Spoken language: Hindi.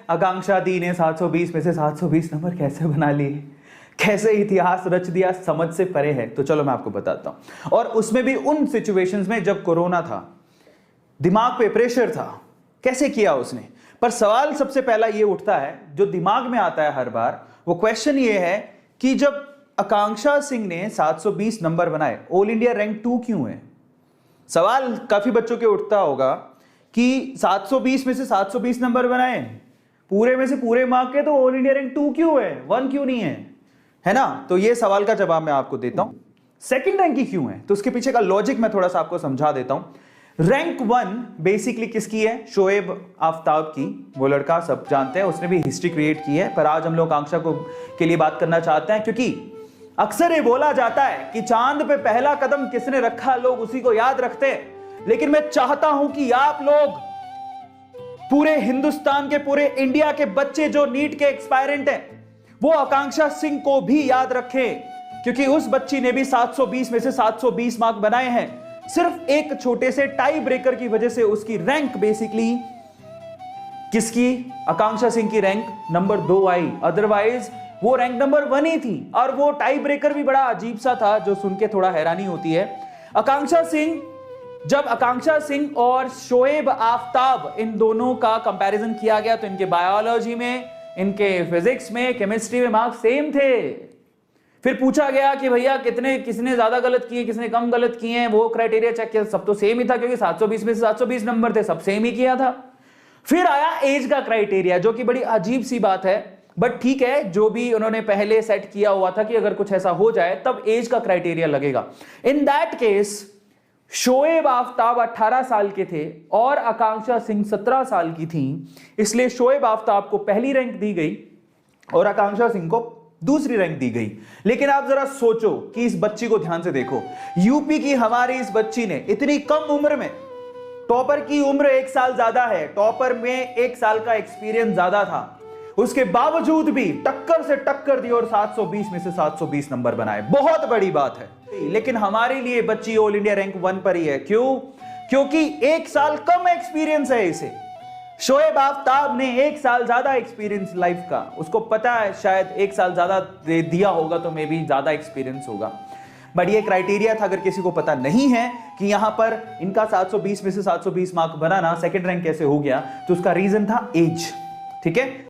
आकांक्षा दी ने 720 में से 720 नंबर कैसे बना लिए, कैसे इतिहास रच दिया, समझ से परे है। तो चलो मैं आपको बताता हूं। और उसमें भी उन सिचुएशंस में जब कोरोना था, दिमाग पे प्रेशर था, कैसे किया उसने। पर सवाल सबसे पहला ये उठता है जो दिमाग में आता है हर बार, वो क्वेश्चन ये है कि जब आकांक्षा सिंह ने 720 नंबर बनाए, ऑल इंडिया रैंक 2 क्यों है। सवाल काफी बच्चों के उठता होगा कि 720 में से 720 नंबर बनाए, पूरे में से पूरे मार्क के, तो ऑल इंडिया रैंक 2 क्यों है, 1 क्यों नहीं है ना। तो ये सवाल का जवाब मैं आपको देता हूं। सेकंड रैंक की क्यों है, तो उसके पीछे का लॉजिक मैं थोड़ा सा आपको समझा देता हूं। रैंक 1 बेसिकली किसकी है, शोएब आफ्ताब की। वो लड़का सब जानते हैं, उसने भी हिस्ट्री क्रिएट की है। पर आज हम लोग आकांक्षा को के लिए बात करना चाहते हैं, क्योंकि अक्सर ये बोला जाता है कि चांद पे पहला कदम किसने रखा, लोग उसी को याद रखते हैं। लेकिन मैं चाहता हूं कि आप लोग, पूरे हिंदुस्तान के, पूरे इंडिया के बच्चे जो नीट के एक्सपायरेंट हैं, वो आकांक्षा सिंह को भी याद रखें, क्योंकि उस बच्ची ने भी 720 में से 720 मार्क बनाए हैं। सिर्फ एक छोटे से टाई ब्रेकर की वजह से उसकी रैंक बेसिकली किसकी, आकांक्षा सिंह की रैंक नंबर 2 आई। अदरवाइज वो रैंक नंबर 1 ही थी। और वो टाई ब्रेकर भी बड़ा अजीब सा था, जो सुन के थोड़ा हैरानी होती है। आकांक्षा सिंह, जब आकांक्षा सिंह और शोएब आफ्ताब, इन दोनों का कंपैरिजन किया गया, तो इनके बायोलॉजी में, इनके फिजिक्स में, केमिस्ट्री में मार्क्स सेम थे। फिर पूछा गया कि भैया किसने ज्यादा गलत किए, किसने कम गलत किए हैं, वो क्राइटेरिया चेक किया, सब तो सेम ही था, क्योंकि 720 में से 720 नंबर थे, सब सेम ही किया था। फिर आया एज का क्राइटेरिया, जो कि बड़ी अजीब सी बात है, बट ठीक है, जो भी उन्होंने पहले सेट किया हुआ था कि अगर कुछ ऐसा हो जाए तब एज का क्राइटेरिया लगेगा। In that case Shoaib Aftab 18 साल के थे और आकांक्षा सिंह 17 साल की थी, इसलिए शोएब आफ्ताब को पहली रैंक दी गई और आकांक्षा सिंह को दूसरी रैंक दी गई। लेकिन आप जरा सोचो कि इस बच्ची को ध्यान से देखो, यूपी की हमारी इस बच्ची ने इतनी कम उम्र में, टॉपर की उम्र 1 साल ज्यादा है, टॉपर में 1 साल का एक्सपीरियंस ज्यादा था, उसके बावजूद भी टक्कर से टक्कर दी और 720 में से 720 नंबर बनाए। बहुत बड़ी बात है। लेकिन हमारे लिए बच्ची ऑल इंडिया रैंक 1 पर ही है। क्यों? क्योंकि 1 साल कम एक्सपीरियंस है इसे। शोएब आफ्ताब ने 1 साल ज्यादा एक्सपीरियंस लाइफ का, उसको पता है शायद 1 साल ज्यादा दिया होगा तो मे भी ज्यादा एक्सपीरियंस होगा। बट ये क्राइटेरिया था, अगर किसी को पता नहीं है कि यहां पर इनका 720 में से 720 मार्क बनाना सेकंड रैंक कैसे हो गया, तो उसका रीजन था एज। ठीक है।